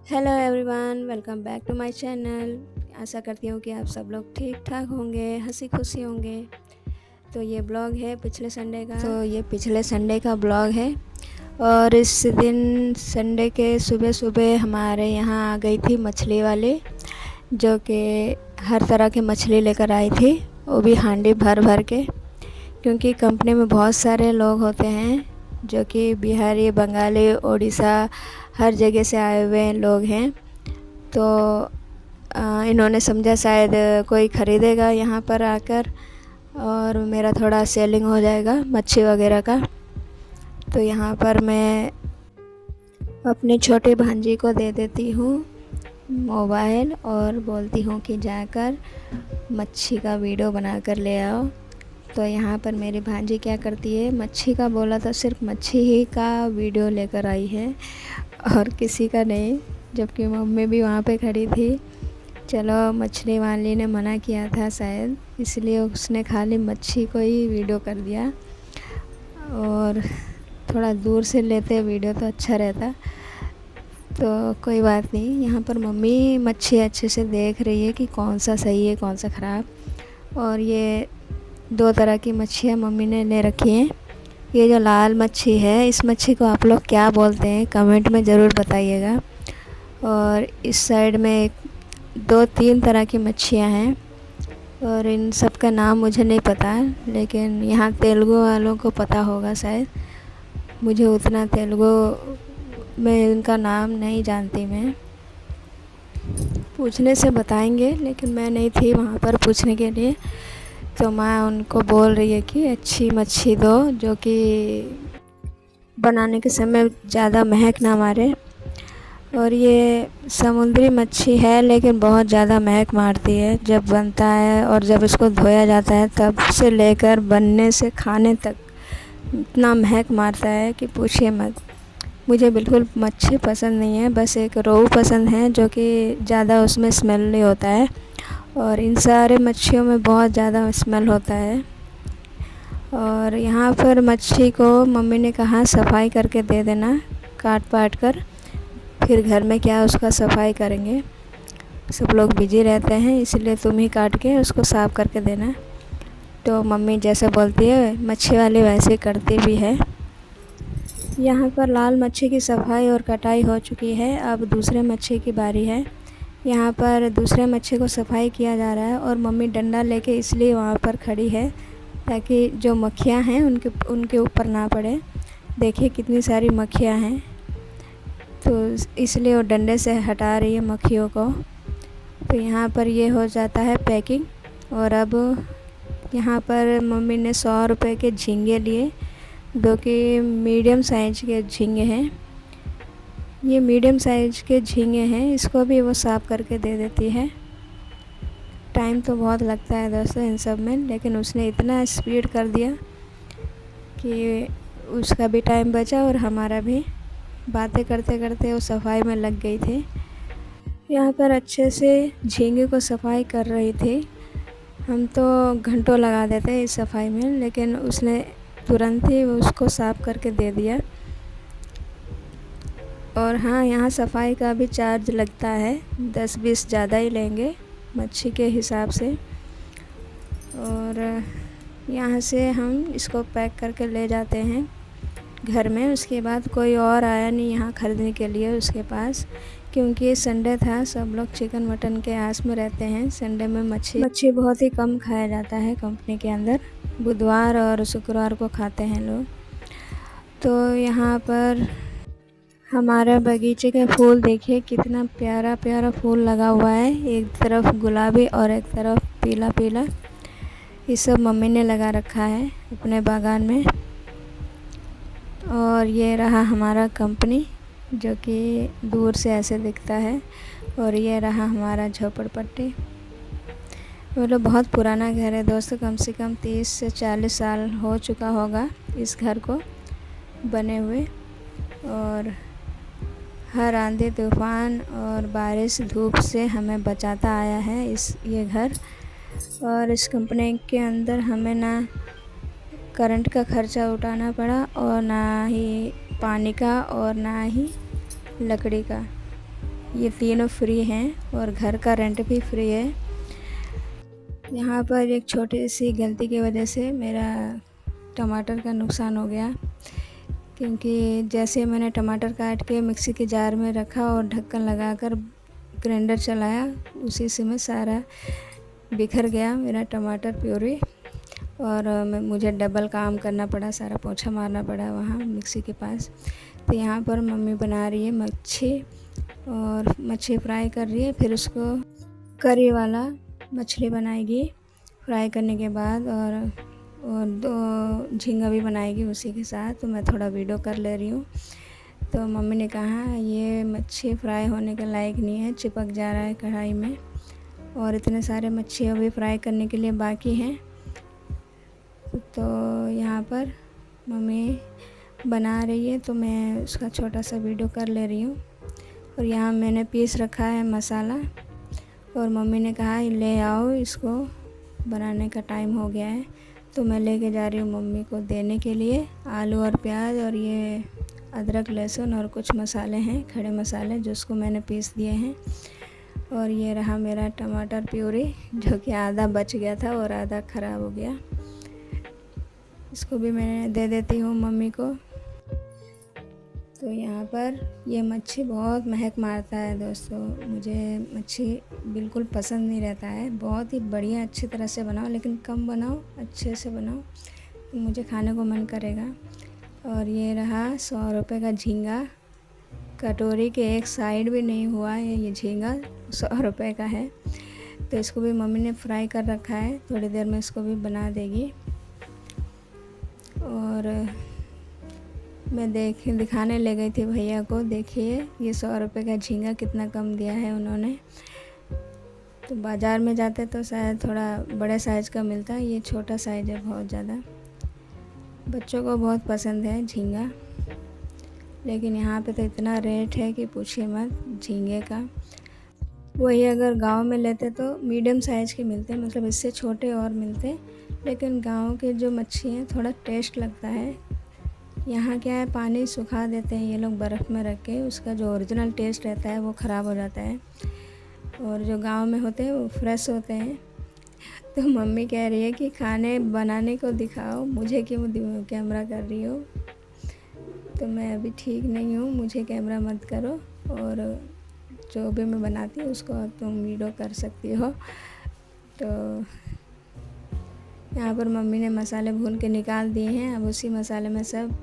Hello everyone, welcome back to my channel. आशा करती हूँ कि आप सब लोग ठीक ठाक होंगे, हंसी खुशी होंगे। तो ये ब्लॉग है पिछले संडे का ब्लॉग है। और इस दिन संडे के सुबह सुबह हमारे यहाँ आ गई थी मछली वाली, जो कि हर तरह की मछली लेकर आई थी, वो भी हांडी भर भर के। क्योंकि कंपनी में बहुत सारे लोग होते हैं जो कि बिहारी, बंगाली, उड़ीसा, हर जगह से आए हुए लोग हैं। तो इन्होंने समझा शायद कोई ख़रीदेगा यहाँ पर आकर और मेरा थोड़ा सेलिंग हो जाएगा मच्छी वगैरह का। तो यहाँ पर मैं अपनी छोटी भांजी को दे देती हूँ मोबाइल और बोलती हूँ कि जाकर मच्छी का वीडियो बनाकर ले आओ। तो यहाँ पर मेरी भांजी क्या करती है, मच्छी का बोला तो सिर्फ मच्छी ही का वीडियो लेकर आई है और किसी का नहीं, जबकि मम्मी भी वहाँ पे खड़ी थी। चलो, मछली वाली ने मना किया था शायद, इसलिए उसने खाली मच्छी को ही वीडियो कर दिया। और थोड़ा दूर से लेते वीडियो तो अच्छा रहता। तो कोई बात नहीं, यहाँ पर मम्मी मच्छी अच्छे से देख रही है कि कौन सा सही है कौन सा ख़राब। और ये दो तरह की मच्छियाँ मम्मी ने ले रखी हैं। ये जो लाल मच्छी है, इस मच्छी को आप लोग क्या बोलते हैं कमेंट में ज़रूर बताइएगा। और इस साइड में दो तीन तरह की मच्छियाँ हैं और इन सब का नाम मुझे नहीं पता, लेकिन यहाँ तेलुगु वालों को पता होगा शायद। मुझे उतना तेलुगु में इनका नाम नहीं जानती मैं, पूछने से बताएंगे, लेकिन मैं नहीं थी वहाँ पर पूछने के लिए। तो माँ उनको बोल रही है कि अच्छी मच्छी दो, जो कि बनाने के समय ज़्यादा महक ना मारे। और ये समुद्री मच्छी है, लेकिन बहुत ज़्यादा महक मारती है जब बनता है, और जब इसको धोया जाता है तब से लेकर बनने से खाने तक इतना महक मारता है कि पूछिए मत। मुझे बिल्कुल मच्छी पसंद नहीं है, बस एक रोहू पसंद है जो कि ज़्यादा उसमें स्मेल नहीं होता है, और इन सारे मच्छियों में बहुत ज़्यादा स्मेल होता है। और यहाँ पर मच्छी को मम्मी ने कहा सफाई करके दे देना, काट पाट कर, फिर घर में क्या उसका सफाई करेंगे, सब लोग बिजी रहते हैं, इसलिए तुम ही काट के उसको साफ़ करके देना। तो मम्मी जैसे बोलती है मच्छी वाली वैसे करती भी है। यहाँ पर लाल मच्छी की सफाई और कटाई हो चुकी है, अब दूसरे मच्छी की बारी है। यहाँ पर दूसरे मच्छी को सफाई किया जा रहा है और मम्मी डंडा लेके इसलिए वहाँ पर खड़ी है ताकि जो मक्खियाँ हैं उनके ऊपर ना पड़े। देखिए कितनी सारी मक्खियाँ हैं, तो इसलिए वो डंडे से हटा रही है मक्खियों को। तो यहाँ पर ये हो जाता है पैकिंग। और अब यहाँ पर मम्मी ने 100 रुपये के झींगे लिए, जो कि मीडियम साइज के झींगे हैं। ये मीडियम साइज के झींगे हैं, इसको भी वो साफ़ करके दे देती है। टाइम तो बहुत लगता है दोस्तों इन सब में, लेकिन उसने इतना स्पीड कर दिया कि उसका भी टाइम बचा और हमारा भी। बातें करते करते वो सफाई में लग गई थी। यहाँ पर अच्छे से झींगे को सफाई कर रही थी। हम तो घंटों लगा देते हैं इस सफाई में, लेकिन उसने तुरंत ही उसको साफ़ करके दे दिया। और हाँ, यहाँ सफाई का भी चार्ज लगता है, 10-20 ज़्यादा ही लेंगे मच्छी के हिसाब से। और यहाँ से हम इसको पैक करके ले जाते हैं घर में। उसके बाद कोई और आया नहीं यहाँ ख़रीदने के लिए उसके पास, क्योंकि संडे था, सब लोग चिकन मटन के आस में रहते हैं। संडे में मच्छी बहुत ही कम खाया जाता है कंपनी के अंदर, बुधवार और शुक्रवार को खाते हैं लोग। तो यहाँ पर हमारे बगीचे के फूल देखिए कितना प्यारा प्यारा फूल लगा हुआ है, एक तरफ गुलाबी और एक तरफ पीला पीला। ये सब मम्मी ने लगा रखा है अपने बागान में। और ये रहा हमारा कंपनी, जो कि दूर से ऐसे दिखता है। और ये रहा हमारा झोपड़पट्टी। वो लोग बहुत पुराना घर है दोस्तों, कम से कम 30 से 40 साल हो चुका होगा इस घर को बने हुए। और हर आंधी तूफ़ान और बारिश धूप से हमें बचाता आया है ये घर। और इस कंपनी के अंदर हमें ना करंट का खर्चा उठाना पड़ा, और ना ही पानी का, और ना ही लकड़ी का। ये तीनों फ्री हैं और घर का रेंट भी फ्री है। यहाँ पर एक छोटी सी गलती की वजह से मेरा टमाटर का नुकसान हो गया, क्योंकि जैसे मैंने टमाटर काट के मिक्सी के जार में रखा और ढक्कन लगाकर ग्राइंडर चलाया, उसी से में सारा बिखर गया मेरा टमाटर प्यूरी। और मुझे डबल काम करना पड़ा, सारा पोछा मारना पड़ा वहाँ मिक्सी के पास। तो यहाँ पर मम्मी बना रही है मच्छी, और मच्छी फ्राई कर रही है, फिर उसको करी वाला मछली बनाएगी फ्राई करने के बाद, और 2 झींगा भी बनाएगी उसी के साथ। तो मैं थोड़ा वीडियो कर ले रही हूँ। तो मम्मी ने कहा ये मच्छी फ्राई होने के लायक नहीं है, चिपक जा रहा है कढ़ाई में, और इतने सारे मच्छी अभी फ्राई करने के लिए बाकी हैं। तो यहाँ पर मम्मी बना रही है, तो मैं उसका छोटा सा वीडियो कर ले रही हूँ। और यहाँ मैंने पीस रखा है मसाला, और मम्मी ने कहा ले आओ, इसको बनाने का टाइम हो गया है। तो मैं लेके जा रही हूँ मम्मी को देने के लिए। आलू और प्याज और ये अदरक लहसुन और कुछ मसाले हैं, खड़े मसाले, जिसको मैंने पीस दिए हैं। और ये रहा मेरा टमाटर प्यूरी, जो कि आधा बच गया था और आधा ख़राब हो गया। इसको भी मैं दे देती हूँ मम्मी को। तो यहाँ पर ये मच्छी बहुत महक मारता है दोस्तों, मुझे मच्छी बिल्कुल पसंद नहीं रहता है। बहुत ही बढ़िया अच्छी तरह से बनाओ, लेकिन कम बनाओ, अच्छे से बनाओ, तो मुझे खाने को मन करेगा। और ये रहा 100 रुपये का झींगा, कटोरी के एक साइड भी नहीं हुआ है, ये झींगा 100 रुपये का है। तो इसको भी मम्मी ने फ्राई कर रखा है, थोड़ी देर में इसको भी बना देगी। और मैं दिखाने ले गई थी भैया को, देखिए ये 100 रुपये का झींगा कितना कम दिया है उन्होंने। तो बाज़ार में जाते तो शायद थोड़ा बड़े साइज़ का मिलता है, ये छोटा साइज़ है बहुत ज़्यादा। बच्चों को बहुत पसंद है झींगा, लेकिन यहाँ पे तो इतना रेट है कि पूछिए मत झींगे का। वही अगर गांव में लेते तो मीडियम साइज़ के मिलते, मतलब इससे छोटे और मिलते, लेकिन गांव के जो मच्छी हैं थोड़ा टेस्ट लगता है। यहाँ क्या है, पानी सुखा देते हैं ये लोग बर्फ़ में रख के, उसका जो ओरिजिनल टेस्ट रहता है वो ख़राब हो जाता है। और जो गांव में होते हैं वो फ्रेश होते हैं। तो मम्मी कह रही है कि खाने बनाने को दिखाओ, मुझे क्यों कैमरा कर रही हो। तो मैं अभी ठीक नहीं हूँ, मुझे कैमरा मत करो, और जो भी मैं बनाती हूँ उसको तुम वीडियो कर सकती हो। तो यहाँ पर मम्मी ने मसाले भून के निकाल दिए हैं, अब उसी मसाले में सब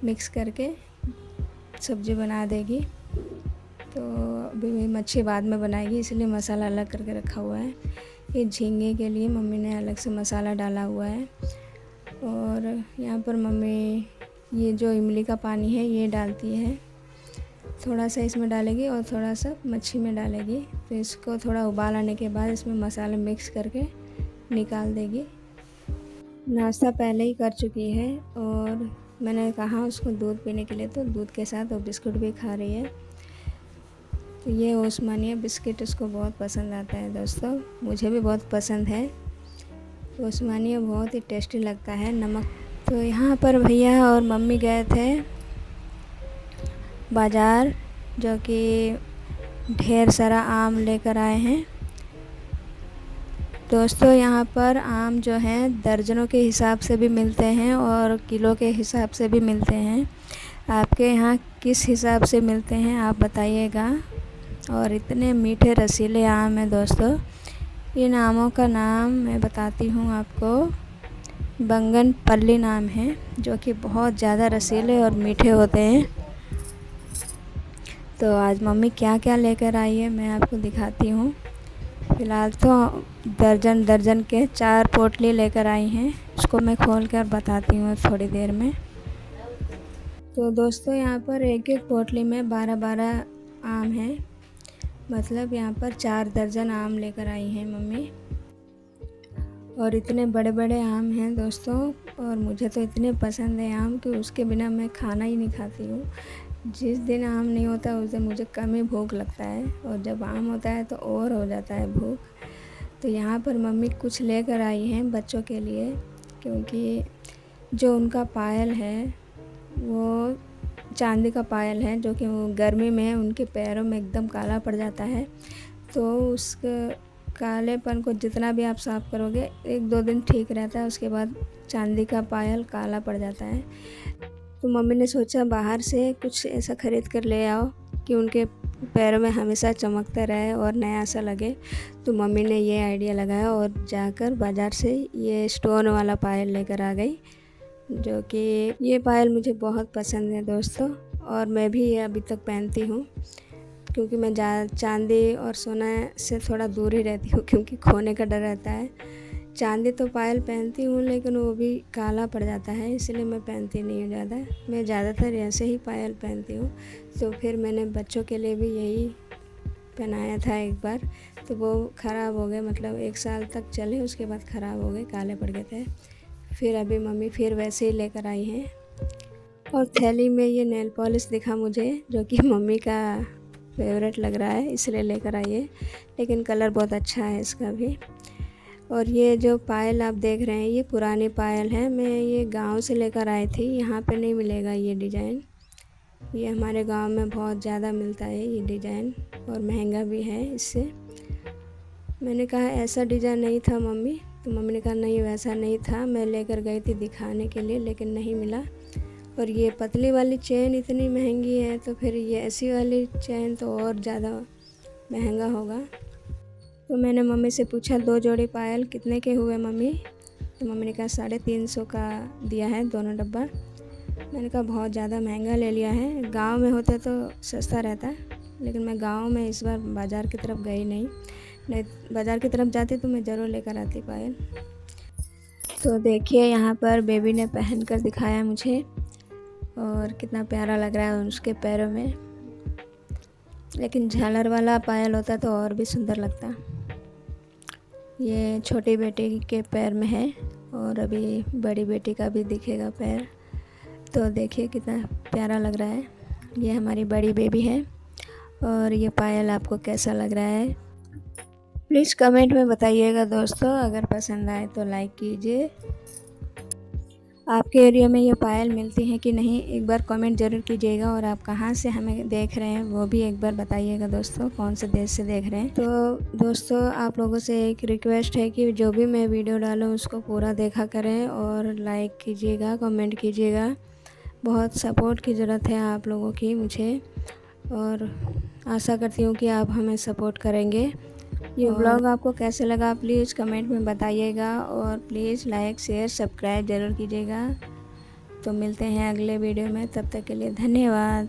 मिक्स करके सब्ज़ी बना देगी। तो अभी मच्छी बाद में बनाएगी, इसलिए मसाला अलग करके रखा हुआ है। ये झींगे के लिए मम्मी ने अलग से मसाला डाला हुआ है। और यहाँ पर मम्मी ये जो इमली का पानी है ये डालती है, थोड़ा सा इसमें डालेगी और थोड़ा सा मच्छी में डालेगी। तो इसको थोड़ा उबाल आने के बाद इसमें मसाले मिक्स करके निकाल देगी। नाश्ता पहले ही कर चुकी है, और मैंने कहा उसको दूध पीने के लिए, तो दूध के साथ वो बिस्कुट भी खा रही है। तो ये ओस्मानिया बिस्किट उसको बहुत पसंद आता है दोस्तों, मुझे भी बहुत पसंद है। ओस्मानिया बहुत ही टेस्टी लगता है, नमक। तो यहाँ पर भैया और मम्मी गए थे बाज़ार, जो कि ढेर सारा आम लेकर आए हैं दोस्तों। यहाँ पर आम जो हैं दर्जनों के हिसाब से भी मिलते हैं और किलो के हिसाब से भी मिलते हैं। आपके यहाँ किस हिसाब से मिलते हैं आप बताइएगा। और इतने मीठे रसीले आम हैं दोस्तों। इन आमों का नाम मैं बताती हूँ आपको, बंगनपल्ली नाम है, जो कि बहुत ज़्यादा रसीले और मीठे होते हैं। तो आज मम्मी क्या क्या लेकर आई है मैं आपको दिखाती हूँ। फ़िलहाल तो दर्जन दर्जन के 4 पोटली लेकर आई हैं, उसको मैं खोल कर बताती हूँ थोड़ी देर में। तो दोस्तों यहाँ पर एक एक पोटली में 12-12 आम हैं, मतलब यहाँ पर 4 दर्जन आम लेकर आई हैं मम्मी। और इतने बड़े बड़े आम हैं दोस्तों, और मुझे तो इतने पसंद है आम कि उसके बिना मैं खाना ही नहीं खाती हूँ। जिस दिन आम नहीं होता उस दिन मुझे कम ही भूख लगता है, और जब आम होता है तो और हो जाता है भूख। तो यहाँ पर मम्मी कुछ लेकर आई हैं बच्चों के लिए, क्योंकि जो उनका पायल है वो चांदी का पायल है, जो कि वो गर्मी में उनके पैरों में एकदम काला पड़ जाता है। तो उस कालेपन को जितना भी आप साफ़ करोगे 1-2 दिन ठीक रहता है, उसके बाद चांदी का पायल काला पड़ जाता है। तो मम्मी ने सोचा बाहर से कुछ ऐसा ख़रीद कर ले आओ कि उनके पैरों में हमेशा चमकता रहे और नया सा लगे। तो मम्मी ने ये आइडिया लगाया और जाकर बाज़ार से ये स्टोन वाला पायल लेकर आ गई, जो कि ये पायल मुझे बहुत पसंद है दोस्तों, और मैं भी ये अभी तक पहनती हूँ, क्योंकि मैं चांदी और सोना से थोड़ा दूर ही रहती हूँ, क्योंकि खोने का डर रहता है। चांदी तो पायल पहनती हूँ, लेकिन वो भी काला पड़ जाता है, इसलिए मैं पहनती नहीं हूँ ज़्यादा। मैं ज़्यादातर ऐसे ही पायल पहनती हूँ। तो फिर मैंने बच्चों के लिए भी यही पहनाया था एक बार, तो वो ख़राब हो गए, मतलब 1 साल तक चले, उसके बाद ख़राब हो गए, काले पड़ गए थे। फिर अभी मम्मी फिर वैसे ही लेकर आई हैं। और थैली में ये नेल पॉलिश दिखा मुझे, जो कि मम्मी का फेवरेट लग रहा है, इसलिए लेकर आई है, लेकिन कलर बहुत अच्छा है इसका भी। और ये जो पायल आप देख रहे हैं, ये पुरानी पायल है, मैं ये गांव से लेकर आई थी, यहाँ पे नहीं मिलेगा ये डिज़ाइन। ये हमारे गांव में बहुत ज़्यादा मिलता है ये डिज़ाइन, और महंगा भी है इससे। मैंने कहा ऐसा डिज़ाइन नहीं था मम्मी, तो मम्मी ने कहा नहीं वैसा नहीं था, मैं लेकर गई थी दिखाने के लिए, लेकिन नहीं मिला। और ये पतली वाली चेन इतनी महंगी है, तो फिर ये ऐसी वाली चेन तो और ज़्यादा महंगा होगा। तो मैंने मम्मी से पूछा 2 जोड़ी पायल कितने के हुए मम्मी? तो मम्मी ने कहा 350 का दिया है दोनों डब्बा। मैंने कहा बहुत ज़्यादा महंगा ले लिया है, गांव में होते तो सस्ता रहता, लेकिन मैं गांव में इस बार बाज़ार की तरफ गई नहीं बाज़ार की तरफ जाती तो मैं ज़रूर लेकर आती पायल। तो देखिए यहाँ पर बेबी ने पहन कर दिखाया मुझे, और कितना प्यारा लग रहा है उसके पैरों में। लेकिन झालर वाला पायल होता तो और भी सुंदर लगता। ये छोटी बेटी के पैर में है, और अभी बड़ी बेटी का भी दिखेगा पैर। तो देखिए कितना प्यारा लग रहा है। ये हमारी बड़ी बेबी है, और ये पायल आपको कैसा लग रहा है प्लीज़ कमेंट में बताइएगा दोस्तों। अगर पसंद आए तो लाइक कीजिए। आपके एरिया में ये पायल मिलती है कि नहीं, एक बार कमेंट ज़रूर कीजिएगा। और आप कहाँ से हमें देख रहे हैं वो भी एक बार बताइएगा दोस्तों, कौन से देश से देख रहे हैं। तो दोस्तों आप लोगों से एक रिक्वेस्ट है कि जो भी मैं वीडियो डालूँ उसको पूरा देखा करें, और लाइक कीजिएगा, कमेंट कीजिएगा। बहुत सपोर्ट की ज़रूरत है आप लोगों की मुझे, और आशा करती हूँ कि आप हमें सपोर्ट करेंगे। ये ब्लॉग आपको कैसे लगा प्लीज़ कमेंट में बताइएगा, और प्लीज़ लाइक शेयर सब्सक्राइब ज़रूर कीजिएगा। तो मिलते हैं अगले वीडियो में, तब तक के लिए धन्यवाद।